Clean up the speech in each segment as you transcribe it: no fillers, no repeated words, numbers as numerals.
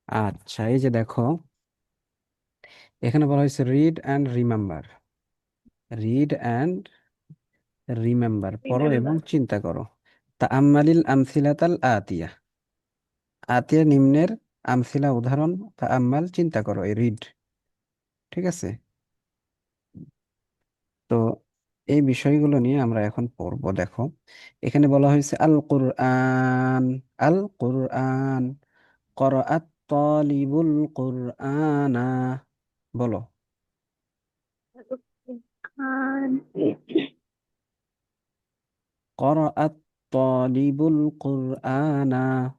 আচ্ছা, এই যে দেখো, এখানে বলা হয়েছে read and remember. Read and remember, পড়ো এবং রিমেম্বার। চিন্তা করো। তাআম্মালিল আমসিলাতাল আতিয়া। আতিয়া নিম্নের আমসিলা উদাহরণ, তাআম্মাল চিন্তা করো, এই রিড। ঠিক আছে? তো এই বিষয়গুলো নিয়ে আমরা এখন পড়বো। দেখো, এখানে বলা হয়েছে আল কুরআন। আল কুরআন, করাআত তালিবুল কুরআনা। বলো। খান। করাআত তালিবুল কুরআনা।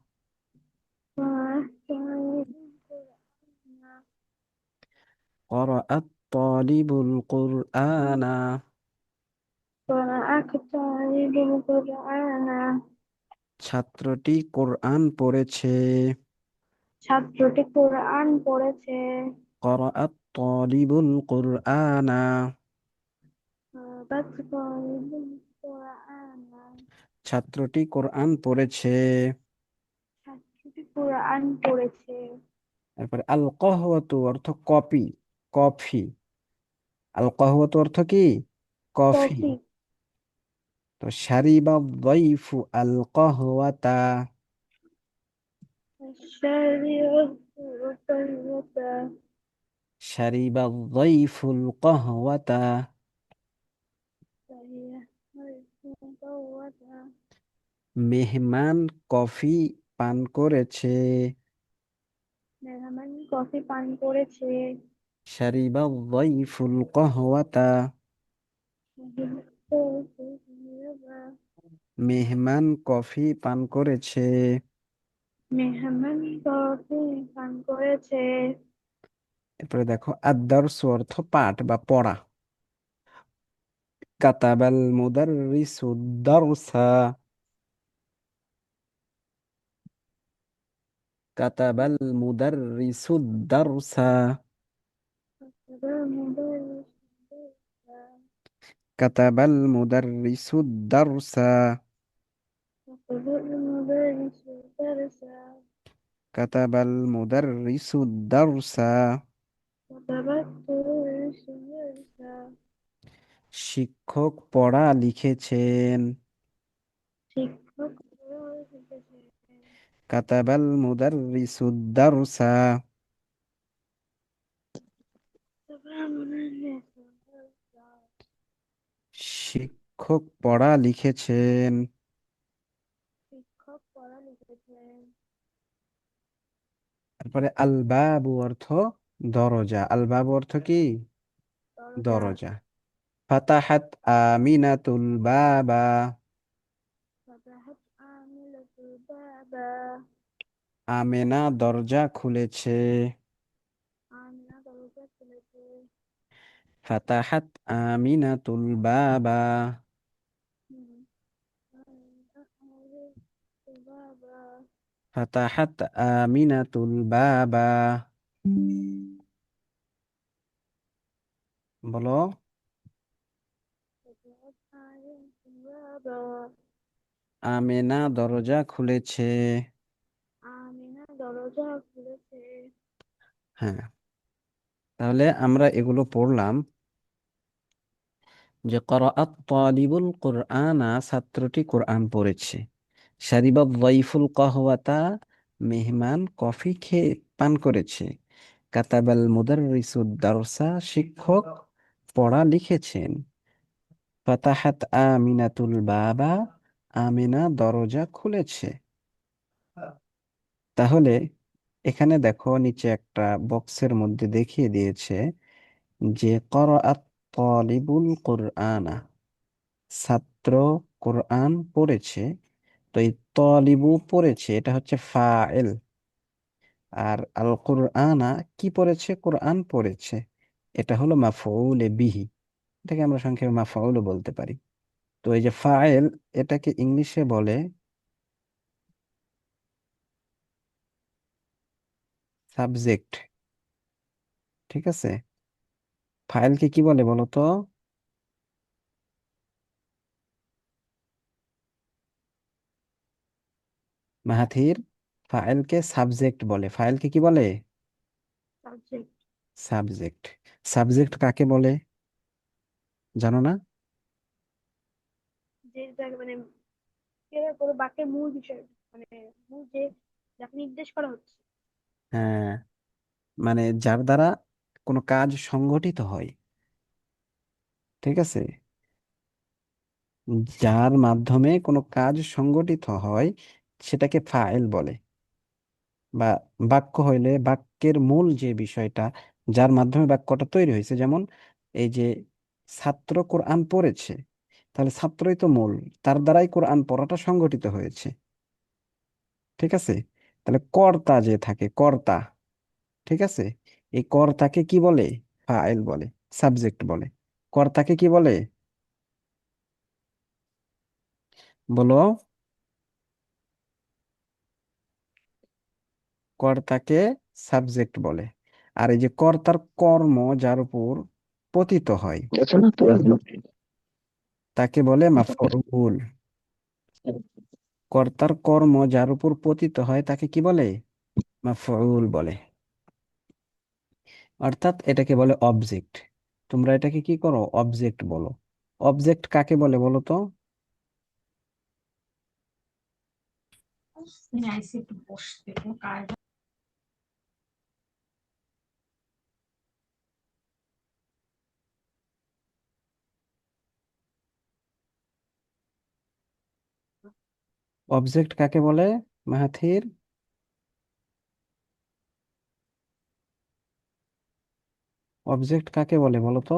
করাআত তালিবুল কুরআনা। ছাত্রটি কোরআন পড়েছে। ছাত্রটি কোরআন পড়েছে। করাআত তালিবুল কুরআনা। ছাত্রটি কোরআন পড়েছে। ছাত্রটি কোরআন পড়েছে। তারপরে আল কহওয়াতু অর্থ কপি, কফি। আল কহওয়াতু অর্থ কি? কফি। কফি। তো শারিবা যায়ফু আল কহওয়াতা। শারিবা যায়ফুল কহওয়াতা। মেহমান কফি পান করেছে। মেহমান কফি পান করেছে। শারিবা যায়ফুল কহওয়াতা। মেহমান কফি পান করেছে। মেহমান কফি পান করেছে। এরপরে দেখো আদ-দারসু অর্থ পাঠ বা পড়া। কাতাবাল মুদাররিসু দারসা। কাতাবাল মুদাররিসু দারসা। কাতাবাল মুদাররিসু দারসা। কাতাবাল মুদাররিসু দারসা। শিক্ষক পড়া লিখেছেন। শিক্ষক শিখেছে। কাতাবাল মুদাররিসু দারসা। শিক্ষক পড়া লিখেছেন। শিক্ষক পড়া লিখেছেন। তারপরে আল বাবু অর্থ দরজা। আল বাবু অর্থ কি? দরজা। দরজা। ফাতাহাত আমিনাতুল বাবা। فتحت عاملة الباب. আমেনা দরজা খুলেছে। আমিনা দরজা খুলেছে। ফাতাহাত আমিনাতুল বাবা। বাবা। ফাতাহাত আমিনাতুল বাবা। বলো। فتحت عاملة الباب. আমেনা দরজা খুলেছে। আমিনা দরজা খুলেছে। হ্যাঁ, তাহলে আমরা এগুলো পড়লাম যে করাআত তালিবুল কুরআনা, ছাত্রটি কোরআন পড়েছে। শারিবা যায়ফুল কাহওয়াতা, মেহমান কফি খেয়ে পান করেছে। কাতাবাল মুদাররিসুদ দারসা, শিক্ষক পড়া লিখেছেন। ফাতাহাত আমিনাতুল বাবা, আমিনা দরজা খুলেছে। তাহলে এখানে দেখো নিচে একটা বক্সের মধ্যে দেখিয়ে দিয়েছে যে করাআত তালিবুল কুরআনা, ছাত্র কোরআন পড়েছে। তো এই তালিবু পড়েছে, এটা হচ্ছে ফাইল। আর আল কুরআনা কি পড়েছে? কোরআন পড়েছে, এটা হলো মাফউলে বিহি। এটাকে আমরা সংক্ষেপে মাফউলও বলতে পারি। তো এই যে ফাইল, এটাকে ইংলিশে বলে সাবজেক্ট। ঠিক আছে? ফাইলকে কি বলে বলো তো? মাহাথির। ফাইলকে সাবজেক্ট বলে। ফাইলকে কি বলে? সাবজেক্ট। সাবজেক্ট। সাবজেক্ট কাকে বলে জানো না? যে মানে পুরো বাক্যের মূল বিষয়, মানে মূল যে যাকে নির্দেশ করা হচ্ছে। হ্যাঁ, মানে যার দ্বারা কোনো কাজ সংগঠিত হয়, ঠিক আছে? যার মাধ্যমে কোনো কাজ সংগঠিত হয় সেটাকে ফাইল বলে। বা বাক্য হইলে বাক্যের মূল যে বিষয়টা, যার মাধ্যমে বাক্যটা তৈরি হয়েছে, যেমন এই যে ছাত্র কোরআন পড়েছে, তাহলে ছাত্রই তো মূল, তার দ্বারাই কোরআন পড়াটা সংগঠিত হয়েছে, ঠিক আছে? তাহলে কর্তা যে থাকে, কর্তা, ঠিক আছে, এই কর্তাকে কি বলে? ফাইল বলে, সাবজেক্ট বলে। কর্তাকে কি বলে বলো? কর্তাকে সাবজেক্ট বলে। আর এই যে কর্তার কর্ম যার উপর পতিত হয় তাকে বলে মাফউল। কর্তার কর্ম যার উপর পতিত হয় তাকে কি বলে? মাফউল বলে। অর্থাৎ এটাকে বলে অবজেক্ট। তোমরা এটাকে কি করো? অবজেক্ট বলো। অবজেক্ট কাকে বলে বলো তো? অবজেক্ট কাকে বলে মাহাথির? অবজেক্ট কাকে বলে বলো তো?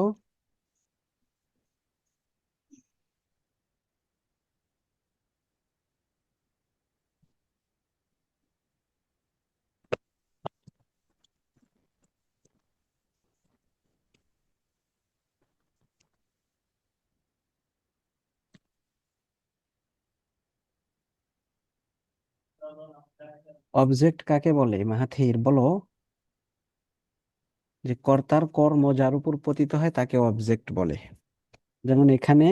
অবজেক্ট কাকে বলে মাহাথির বলো? যে কর্তার কর্ম যার উপর পতিত হয় তাকে অবজেক্ট বলে। যেমন এখানে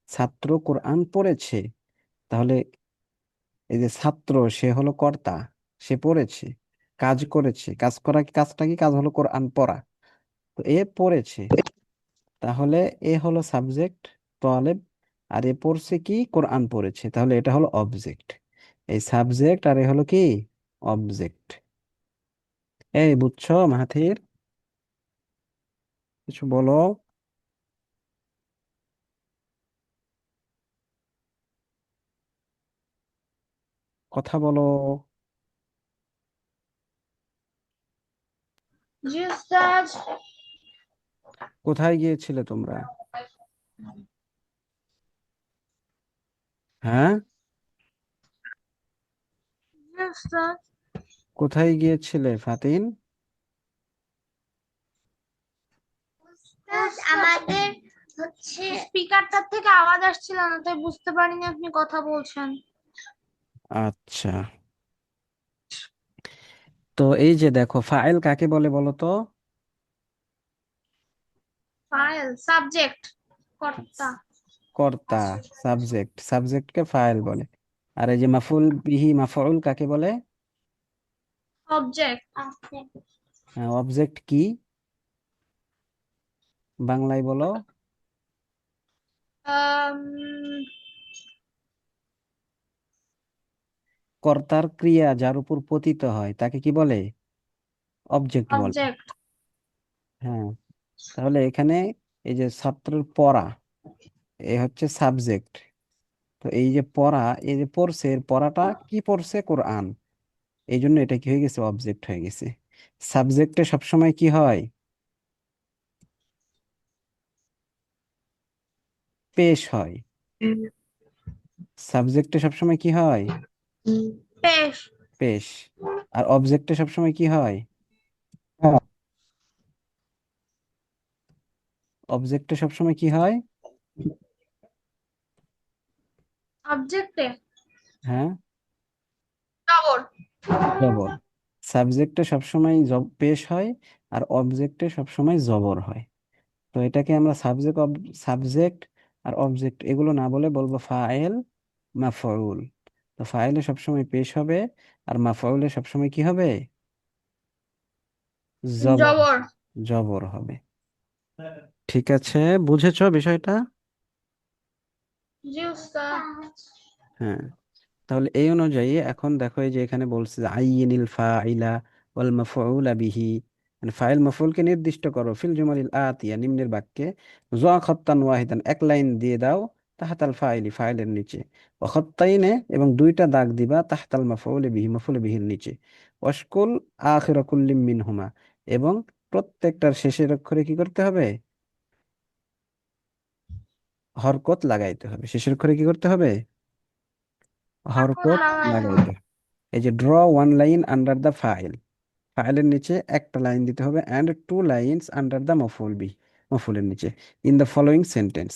ছাত্র কোরআন পড়েছে, তাহলে এই যে ছাত্র, সে হলো কর্তা, সে পড়েছে, কাজ করেছে, কাজ করা, কাজটা কি? কাজ হলো কোরআন পড়া। তো এ পড়েছে, তাহলে এ হলো সাবজেক্ট, তোয়ালেব। আর এ পড়ছে কি? কোরআন পড়েছে, তাহলে এটা হলো অবজেক্ট। এই সাবজেক্ট আর এ হলো কি? অবজেক্ট। এই বুঝছো মাহাথির? কিছু বলো, কথা বলো। জি উস্তাদ। কোথায় গিয়েছিলে তোমরা? হ্যাঁ, জি উস্তাদ। কোথায় গিয়েছিলে ফাতিন? উস্তাদ, আমাদের স্পিকারটার থেকে আওয়াজ আসছিল না, তাই বুঝতে পারিনি আপনি কথা বলছেন। আচ্ছা, তো এই যে দেখো ফাইল কাকে বলে বলো তো? ফাইল সাবজেক্ট, কর্তা। কর্তা, সাবজেক্ট, সাবজেক্টকে ফাইল বলে। আর এই যে মাফুল বিহি, মাফউল কাকে বলে? অবজেক্ট। অবজেক্ট কি বাংলায় বলো? আম, কর্তার ক্রিয়া যার উপর পতিত হয় তাকে কি বলে? অবজেক্ট বলে। অবজেক্ট। হ্যাঁ, তাহলে এখানে এই যে ছাত্রের পড়া, এ হচ্ছে সাবজেক্ট। তো এই যে পড়া, এই যে পড়ছে, এর পড়াটা কি পড়ছে? কোরআন। এই জন্য এটা কি হয়ে গেছে? অবজেক্ট হয়ে গেছে। সাবজেক্টে সবসময় কি হয়? পেশ হয়। সাবজেক্টে সবসময় কি হয়? পেশ। পেশ। আর অবজেক্টে সবসময় কি হয়? অবজেক্টে সবসময় কি হয়? অবজেক্টে হ্যাঁ, খবর। জবর। সাবজেক্টে সবসময় পেশ হয়, আর অবজেক্টে সবসময় জবর হয়। তো এটাকে আমরা সাবজেক্ট, সাবজেক্ট আর অবজেক্ট এগুলো না বলে বলবো ফাইল, মাফউল। তো ফাইলে সবসময় পেশ হবে, আর মাফউলে সবসময় কি হবে? জবর। জবর। জবর হবে। ঠিক আছে, বুঝেছো বিষয়টা? জি উস্তাদ। হ্যাঁ, তাহলে এই অনুযায়ী এখন দেখো, এই যে এখানে বলছে যে আইনিল ফাইলা ওয়াল মাফউলা বিহি, মানে ফাইল মাফউলকে নির্দিষ্ট করো ফিল জুমালিল আতিয়া, নিম্নের বাক্যে, যা খাত্তান ওয়াহিদান, এক লাইন দিয়ে দাও, তাহতাল ফাইলি, ফাইলের নিচে, ওয়া খাত্তাইনে, এবং দুইটা দাগ দিবা, তাহতাল মাফউলি বিহি, মাফউলি বিহির নিচে, ওয়াশকুল আখিরা কুল্লিম মিনহুমা, এবং প্রত্যেকটার শেষের অক্ষরে কি করতে হবে? হরকত লাগাইতে হবে। শেষের অক্ষরে কি করতে হবে? তারপর হরকত লাগাইতে হবে। লাগাইতে হবে। এই যে draw one line under the ফাইল, ফাইলের নিচে একটা লাইন দিতে হবে, and two lines under the মফুল বি, মফুলের নিচে, in the following sentence,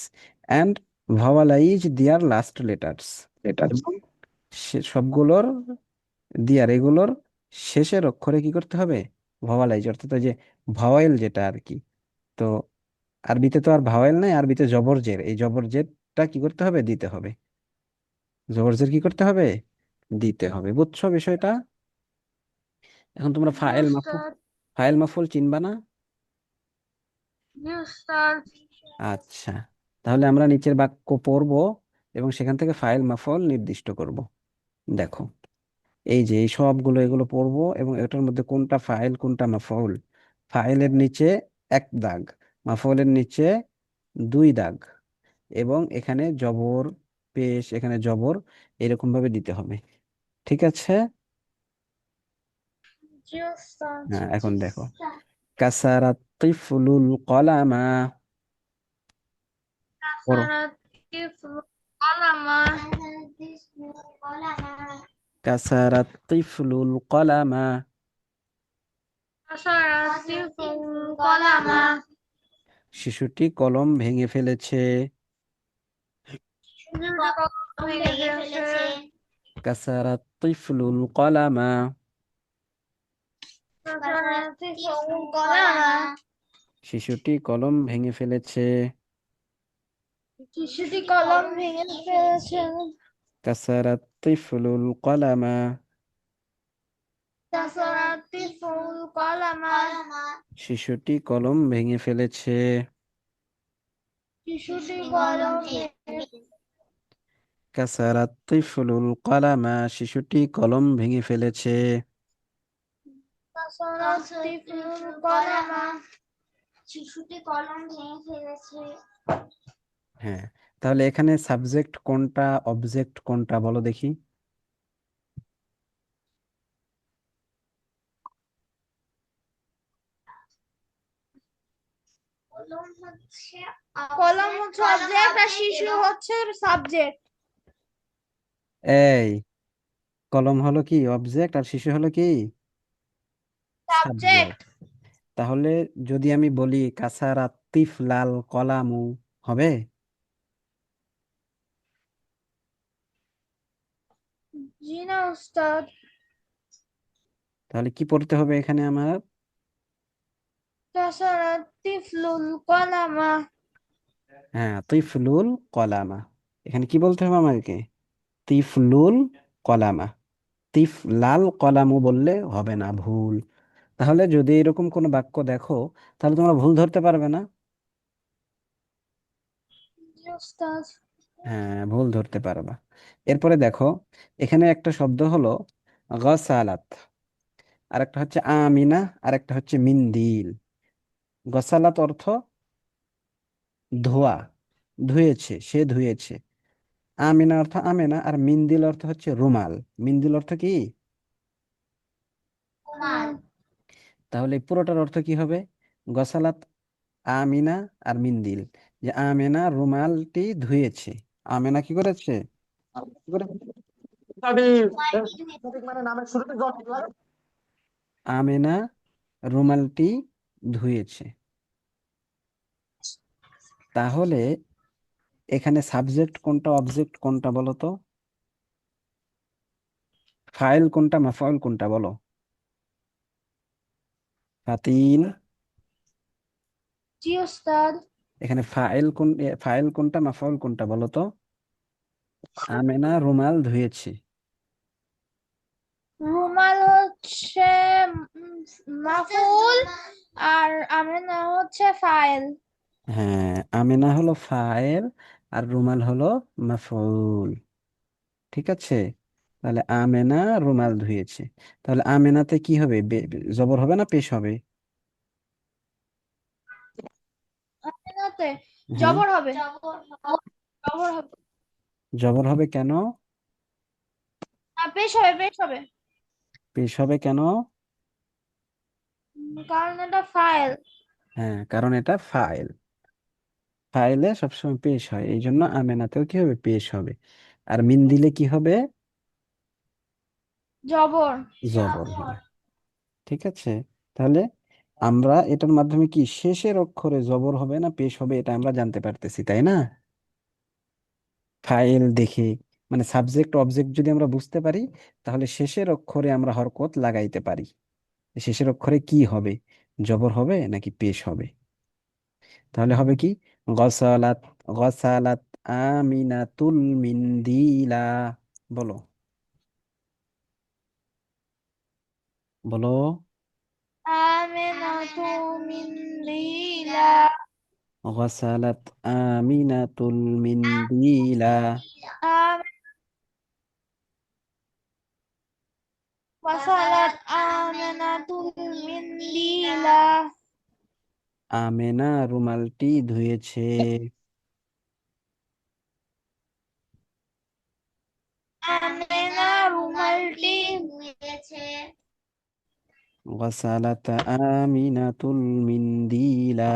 and vowelize their last letters, এবং সবগুলোর দিয়ার, এগুলোর শেষের অক্ষরে কি করতে হবে? ভাওয়ালাইজ, অর্থাৎ ওই যে ভাওয়েল যেটা আর কি। তো আরবিতে তো আর ভাওয়েল নাই, আরবিতে জবরজের, এই জবরজেরটা কি করতে হবে? দিতে হবে। জবরজের কি করতে হবে? দিতে হবে। বুঝছো বিষয়টা? এখন তোমরা জি উস্তাদ। ফাইল মাফুল চিনবা না? জি উস্তাদ। আচ্ছা, তাহলে আমরা নিচের বাক্য পড়ব এবং সেখান থেকে ফাইল মাফউল নির্দিষ্ট করব। দেখো, এই যে এই সবগুলো, এগুলো পড়বো এবং এটার মধ্যে কোনটা ফাইল কোনটা মাফউল। ফাইলের নিচে এক দাগ, মাফউলের নিচে দুই দাগ, এবং এখানে জবর, পেশ, এখানে জবর, এরকম ভাবে দিতে হবে। ঠিক আছে? জি উস্তাদ। হ্যাঁ, এখন দেখো, কাসারাত তিফলুল কলামা, পড়ো। কাসারাত তিফলু কলামা। কাসারাত তিফলুল কলামা, কাসারাত তিফলু কলামা। শিশুটি কলম ভেঙে ফেলেছে। শিশুটি কলম ভেঙে ফেলেছে। কাসারাত তিফলুল কলামা, কাসারাত তিফলু কলামা। শিশুটি কলম ভেঙে ফেলেছে। শিশুটি কলম ভেঙে ফেলেছে। কাসারাত তিফলুল কলামা, কাসারাত তিফলু কলামা। শিশুটি কলম ভেঙে ফেলেছে। শিশুটি কলম ভেঙে। কাসারাত তিফলুল কলামা, শিশুটি কলম ভেঙে ফেলেছে। কাসারাত তিফলু কলামা। শিশুটি কলম ভেঙে ফেলেছে। হ্যাঁ, তাহলে এখানে সাবজেক্ট কোনটা, অবজেক্ট কোনটা, বলো দেখি। কলম হচ্ছে অবজেক্ট আর শিশু হচ্ছে সাবজেক্ট। এই, কলম হলো কি অবজেক্ট, আর শিশু হলো কি সাবজেক্ট। সাবজেক্ট। তাহলে যদি আমি বলি কাসারাত তিফলাল কলামু, হবে? জি না উস্তাদ। তাহলে কি পড়তে হবে এখানে আমার? কাসারাত তিফলুল কলামা। হ্যাঁ, তিফলুল কলামা, এখানে কি বলতে হবে আমাকে? তিফলুল কলামা। তিফলাল কলামু বললে হবে না, ভুল। তাহলে যদি এরকম কোনো বাক্য দেখো, তাহলে তোমরা ভুল ধরতে পারবে না। জি উস্তাদ। হ্যাঁ, ভুল ধরতে পারবা। এরপরে দেখো, এখানে একটা শব্দ হলো গসালাত, আর একটা হচ্ছে আমিনা, আর একটা হচ্ছে মিন্দিল। গসালাত অর্থ ধোয়া, ধুয়েছে, সে ধুয়েছে। আমিনা অর্থ আমেনা, আর মিন্দিল অর্থ হচ্ছে রুমাল। মিন্দিল অর্থ কি? রুমাল। তাহলে এই পুরোটার অর্থ কি হবে? গসালাত আমিনা আর মিন্দিল, যে আমেনা রুমালটি ধুয়েছে। আমেনা কি করেছে? কি করেছে? আমেনা রুমালটি ধুয়েছে। তাহলে এখানে সাবজেক্ট কোনটা, অবজেক্ট কোনটা, বলো তো? ফাইল কোনটা, মাফউল কোনটা, বলো। ফাতিন, জি উস্তাদ। এখানে ফাইল কোনটা, মাফউল কোনটা, বলো তো? আমেনা রুমাল ধুয়েছে। রুমাল হচ্ছে উম, মাফুল, আর আমেনা হচ্ছে ফাইল। হ্যাঁ, আমেনা হলো ফাইল আর রুমাল হলো মাফউল। ঠিক আছে, তাহলে আমেনা রুমাল ধুয়েছে। তাহলে আমেনাতে কি হবে, জবর হবে না পেশ হবে? আমেনাতে হ্যাঁ, জবর হবে। জবর হবে। জবর হবে কেন? পেশ হবে, পেশ হবে। পেশ হবে কেন? কারণ এটা ফাইল। হ্যাঁ, কারণ এটা ফাইল। ফাইলে সবসময় পেশ হয়, এই জন্য আমেনাতেও কি হবে, পেশ হবে। আর মিন দিলে কি হবে? জবর। জবর হবে। ঠিক আছে, তাহলে আমরা এটার মাধ্যমে কি শেষের অক্ষরে জবর হবে না পেশ হবে এটা আমরা জানতে পারতেছি, তাই না? ফাইল দেখে, মানে সাবজেক্ট অবজেক্ট যদি আমরা বুঝতে পারি, তাহলে শেষের অক্ষরে আমরা হরকত লাগাইতে পারি। শেষের অক্ষরে কি হবে, জবর হবে নাকি পেশ হবে? তাহলে হবে কি, গসালাত, গসালাত আমিনাতুল মিন্দিলা। বলো, বলো। আমেনাতু মিন লীলা। গসালাত আমিনাতুল মিন্দিলা। وصلت آمنة المنديلة. আমেনা রুমালটি ধুয়েছে। আমেনা রুমালটি ধুয়েছে। গসালাত আমিনাতুল মিন্দিলা।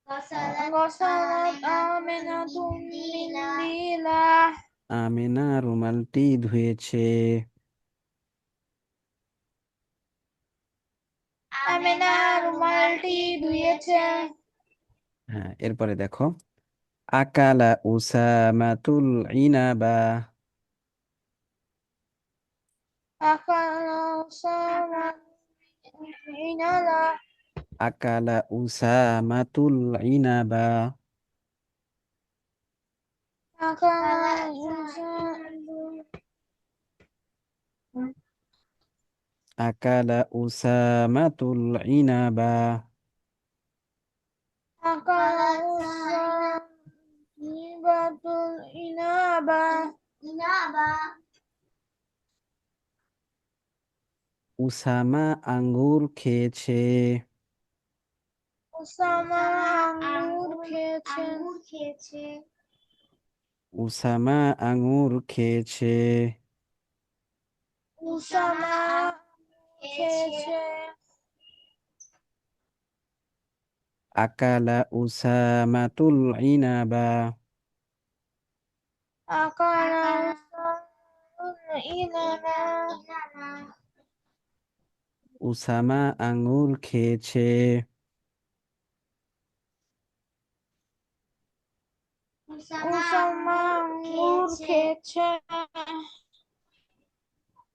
غسلت آمنة المنديلة. আমেনা রুমালটি ধুয়েছে। আমেনা রুমালটি ধুয়েছে। হ্যাঁ, এরপরে দেখো, আকালা উসামাতুল ইনাবা। أكل أسامة العنب. আকালা উসামাতুল ইনাবা। أكل أسامة. আকালা উসামাতুল ইনাবা। أكل أسامة العنب. উসামা আঙ্গুর খেয়েছে। ওসামা আঙ্গুর খেয়েছে। উসামা আঙ্গুর খেয়েছে। ওসামা খেয়েছে। আকালা উসামাতুল ইনাবা। আকালা ওসামা ইনানা। উসামা আঙ্গুর খেয়েছে। ওসামা আঙ্গুর খেয়েছে।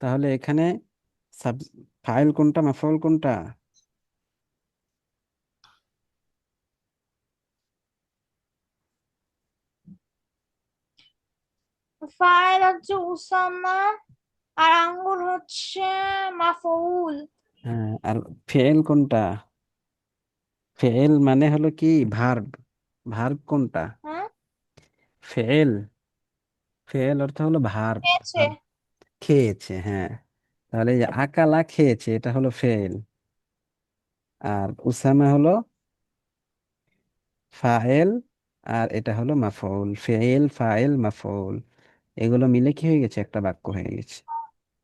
তাহলে এখানে সাব ফাইল কোনটা মাফউল কোনটা? ফাইল হচ্ছে ওসামা, আর আঙ্গুর হচ্ছে মাফউল। হ্যাঁ, আর ফেল কোনটা? ফেল মানে হলো কি ভার্ব। ভার্ব কোনটা? হ্যাঁ, ফেল, ফেল অর্থ হলো ভার্ব। খেয়েছে। খেয়েছে, হ্যাঁ। তাহলে এই যে আকালা খেয়েছে এটা হলো ফেল, আর উসামা হলো ফাইল, আর এটা হলো মাফউল। ফেল ফাইল মাফউল এগুলো মিলে কি হয়ে গেছে, একটা বাক্য হয়ে গেছে।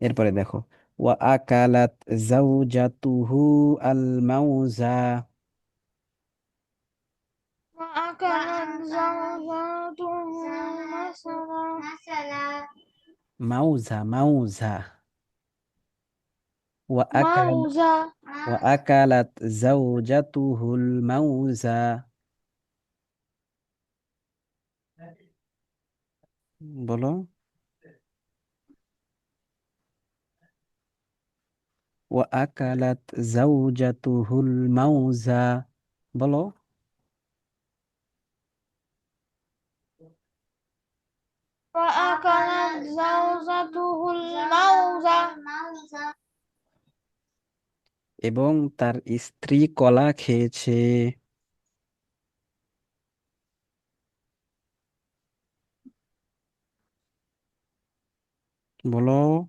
এরপরে দেখো, ওয়া আকালাত জাওজাতুহু আল মাউজা। وأكلت زوجته مثلا. মাউজা মাউজা। ওয়া আকাল موزة. ওয়া আকালাত জাওজাতুহুল মাউজা। বলো, ওয়া আকালাত জাওজাতুহুল মাউজা। বলো। وأكلت زوجته الموز. এবং তার স্ত্রী কলা খেয়েছে। বলো।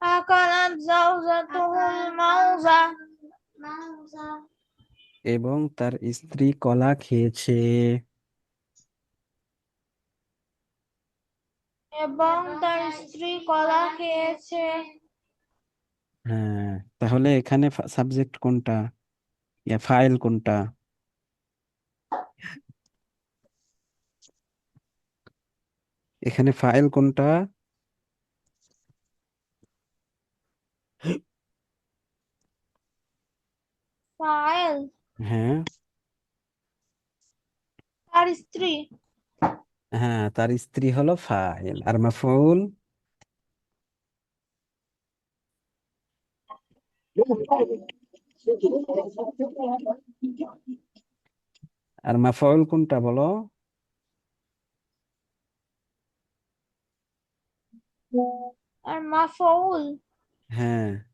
أكلت زوجته الموز. এবং তার স্ত্রী কলা খেয়েছে। এবং তার স্ত্রী কলা খেয়েছে। হ্যাঁ, তাহলে এখানে সাবজেক্ট কোনটা, ইয়া ফাইল কোনটা? এখানে ফাইল কোনটা? ফাইল হ্যাঁ। তার স্ত্রী। হ্যাঁ, তার স্ত্রী হলো ফাইল, আর মাফউল? আর মাফউল কোনটা বলো? আর মাফউল হ্যাঁ।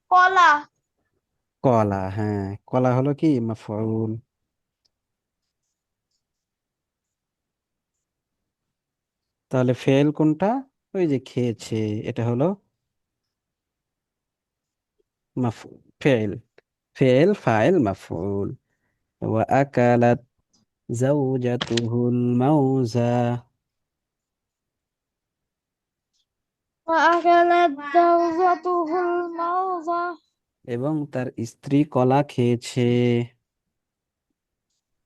কলা। কলা, হ্যাঁ, কলা হলো কি মাফউল। তাহলে ফেল কোনটা? ওই যে খেয়েছে, এটা হলো মাফ ফেল। Fail file মাফউল। وأكلت زوجته الموز. وأكلت زوجته الموز. এবং তার স্ত্রী কলা খেয়েছে।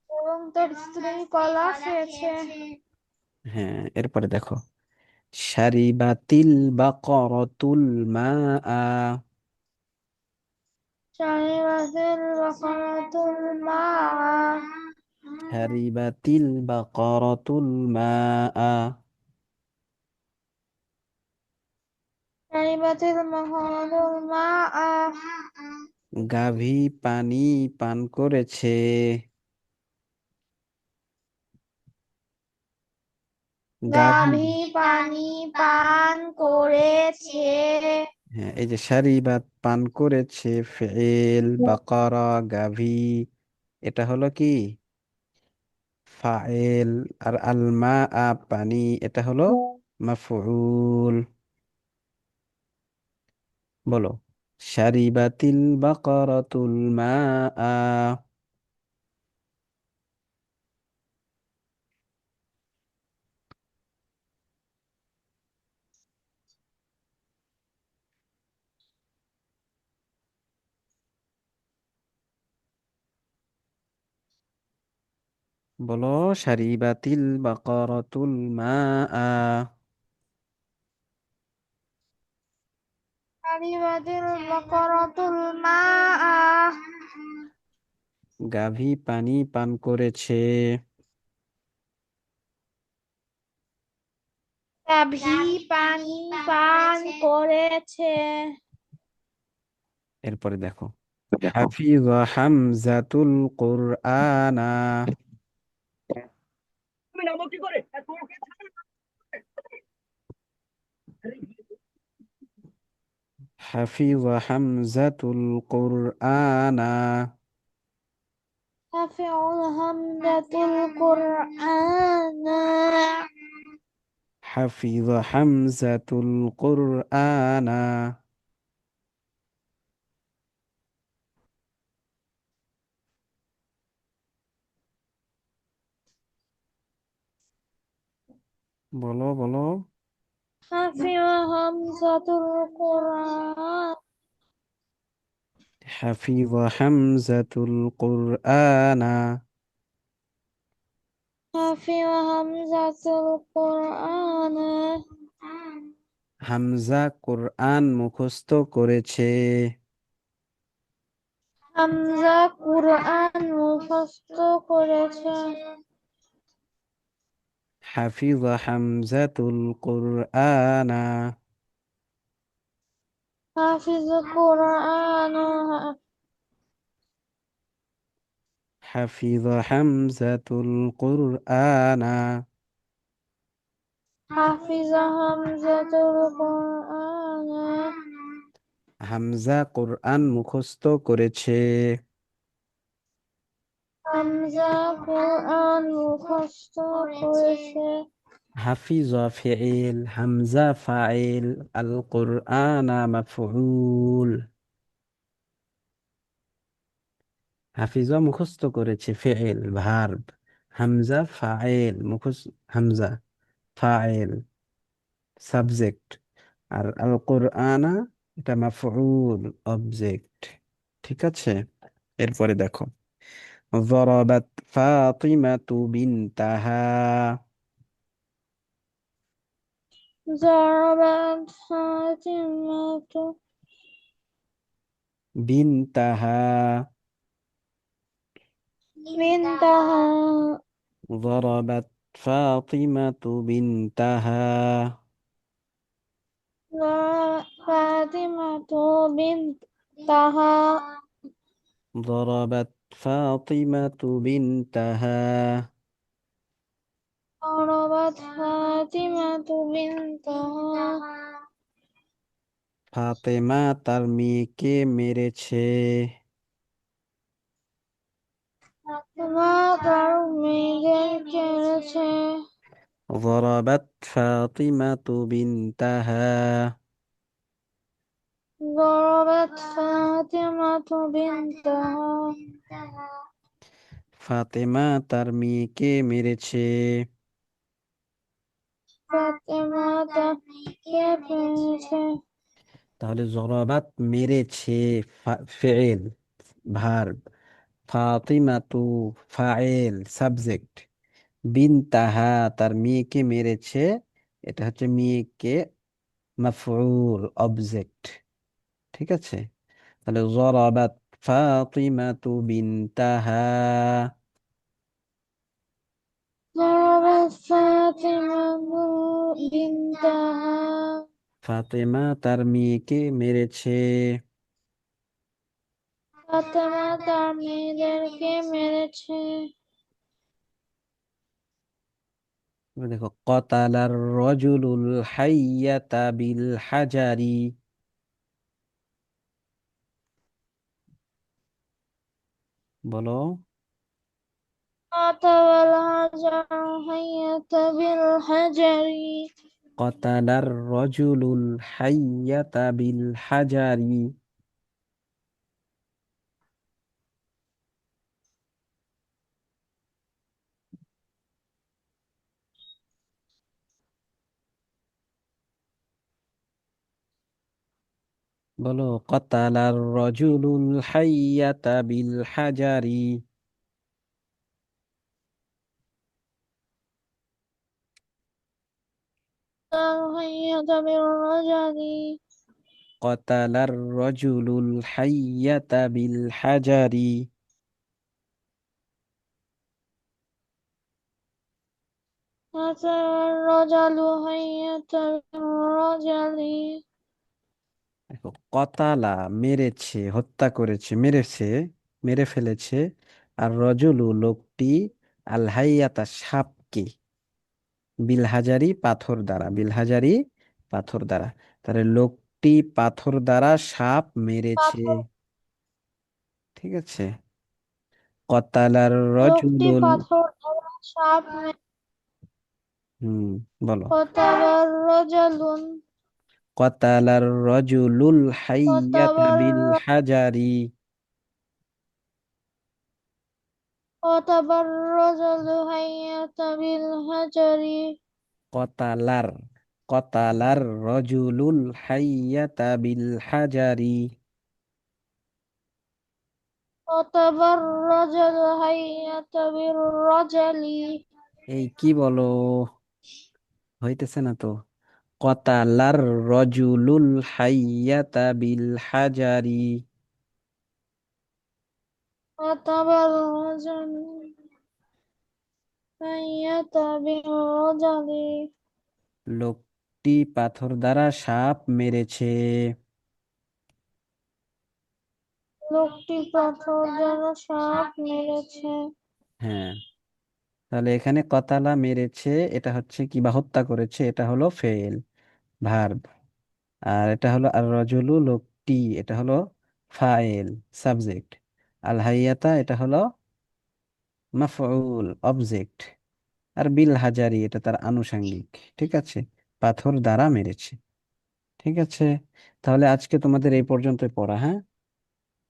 এবং তার স্ত্রী কলা খেয়েছে। হ্যাঁ, এরপরে দেখো, শারিবাতিল বাকরাতুল মাআ। شربت البقرة الماء. শারিবাতিল বাকরাতুল মাআ। شربت البقرة الماء. গাভী পানি পান করেছে। গাভী। গাভী পানি পান করেছে। হ্যাঁ, এই যে শারিবাত পান করেছে, ফেল বাকারা গাভী, এটা হলো কি ফাইল। আর আলমা আ পানি, এটা হলো মাফউল। বলো, শারিবাতিল বাকারাতুল মাআ। বলো, শারিবাতিল বাকারাতুল মাআ। شربت البقرة الماء. গাভী পানি পান করেছে। গাভী পানি পান করেছে। এরপরে দেখো, হাফিযা হামজাতুল কুরআনা। হাফিযা হামজাতুল কুরআনা। رفع الهمزة القرآن. حفظ حمزة القرآن. বলো বলো। رفع همزة القرآن. حفظ حمزة القرآن. رفع همزة القرآن. হামজা কোরআন মুখস্থ করেছে। হামজা কুরআন মুখস্থ করেছে। حفظ حمزة القرآن. হাফিজ কুরআন حفظ حمزة القرآن. হাফিজ হামজাতুল কুরআন। হামজা কোরআন মুখস্থ করেছে। হামজা কুরআন মুখস্থ করেছে। حفظ فعيل همزة فاعل القرآن مفعول. হাফিজা মুখস্থ করেছে ফেইল ভার্ব, হামজা ফাইল হামজা ফাইল সাবজেক্ট, আর আল কোরআনা এটা মাফউল অবজেক্ট। ঠিক আছে, এরপরে দেখো ضربت فاطمة بنتها. ضربت فاطمة بنتها. بنتها. ضربت فاطمة بنتها. فاطمة بنتها. ضربت فاطمة بنتها. ضربت فاطمة بنتها. ফাতেমা তার মেয়েকে মেরেছে। ফাতেমা তার মেয়েদেরকে মেরেছে। ضربت فاطمة بنتها. ضربت فاطمة بنتها. ফাতেমা তার মেয়েকে মেরেছে। ফাতেমা তার মেয়েকে মেরেছে। তাহলে জরাবাত মেরেছে ফেইল ভার্ব, ফাতিমাতু ফাইল সাবজেক্ট, বিনতাহা তার মেয়েকে মেরেছে, এটা হচ্ছে মেয়েকে মাফউল অবজেক্ট। ঠিক আছে, তাহলে জরাবাত ফাতিমাতু বিনতাহা। ضربت فاطمة بنتها. ফাতেমা তার মেয়েকে মেরেছে। ফাতেমা তার মেয়েদেরকে মেরেছে। এবার দেখো কতালার রজুলুল হাইয়াতা বিল হাজারি। বলো। قاتل الحجر حية بالحجر. কতালার রজুলুল হাইয়াতা বিল হাজারি। বলো কতালার রজুলুল হাইয়াতা বিল হাজারি। حية بالرجل. কতালার রজুলুল হাইয়াতা বিল হাজারি। قتل الرجل حية بالرجل. দেখো কতালা মেরেছে হত্যা করেছে মেরেছে মেরে ফেলেছে, আর রজুলু লোকটি আল হাইয়াতা সাপকে, বিল হাজারি পাথর দ্বারা, বিল হাজারি পাথর দ্বারা, তাহলে লোকটি পাথর দ্বারা সাপ মেরেছে। পাথর। ঠিক আছে, কতালার লোকটি রজুলুল। পাথর দ্বারা সাপ হুম, বলো। قتل الرجل. কতালার রজুলুল قتل হাইয়াতা বিল হাজারি। قتل الرجل حية بالحجر. কতালার কতালার রজুলুল হাইয়াতা বিল হাজারি। قتل الرجل حية بالرجل. এই কি বলো, হইতেছে না তো। কতালার রজুলুল হাইয়াতা বিল হাজারি। كتب الرجل بالرجل লোকটি পাথর দ্বারা সাপ মেরেছে। লোকটি পাথর দ্বারা সাপ মেরেছে। হ্যাঁ, তাহলে এখানে কতালা মেরেছে, এটা হচ্ছে কি, বা হত্যা করেছে, এটা হলো ফেল, ভার্ব। আর এটা হলো আর রজুলু, লোকটি, এটা হলো ফাইল, সাবজেক্ট। আল হাইয়াতা, এটা হলো মাফউল, অবজেক্ট। আর বিল হাজারি, এটা তার আনুষঙ্গিক। ঠিক আছে, পাথর দ্বারা মেরেছে। ঠিক আছে, তাহলে আজকে তোমাদের এই পর্যন্তই পড়া, হ্যাঁ?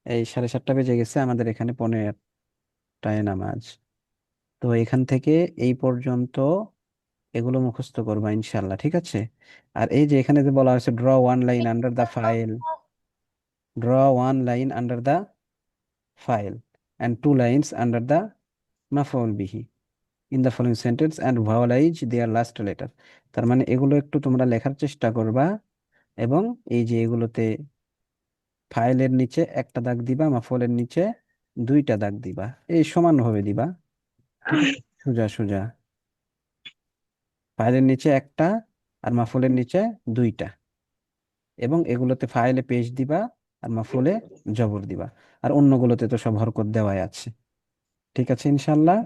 এই 7:30 বেজে গেছে, আমাদের এখানে 15টায় নামাজ। তো এখান থেকে এই পর্যন্ত এগুলো মুখস্থ করবা ইনশাল্লাহ, ঠিক আছে? আর এই যে এখানে যে বলা হয়েছে, draw one line under the ফাইল, draw one line under the ফাইল and two lines under the মাফউল বিহি in the following sentence and vowelize their last letter. তার মানে এগুলো একটু তোমরা লেখার চেষ্টা করবা, এবং এই যে এগুলোতে ফাইলের নিচে একটা দাগ দিবা, মাফউলের নিচে দুইটা দাগ দিবা, এই সমানভাবে দিবা। ঠিক আছে, সোজা সোজা, ফাইলের নিচে একটা আর মাফুলের নিচে দুইটা, এবং এগুলোতে ফাইলে পেশ দিবা আর মাফুলে জবর দিবা। আর অন্যগুলোতে তো সব হরকত দেওয়াই আছে। ঠিক আছে ইনশাল্লাহ,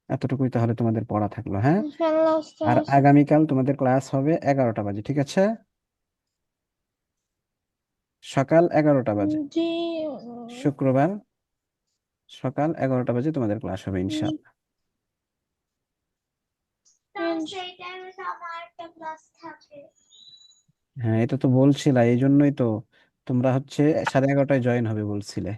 এতটুকুই তাহলে তোমাদের পড়া থাকলো, হ্যাঁ? ইনশাআল্লাহ আর উস্তাদ। আগামীকাল তোমাদের ক্লাস হবে 11টা বাজে, ঠিক আছে? সকাল 11টা বাজে, জি। শুক্রবার সকাল 11টা বাজে তোমাদের ক্লাস হবে ইনশাল্লাহ। সেই টাইমে তো আমার একটা ক্লাস থাকে। হ্যাঁ, এটা তো বলছিলা, এই জন্যই তো তোমরা হচ্ছে 11:30টায় জয়েন হবে বলছিলে।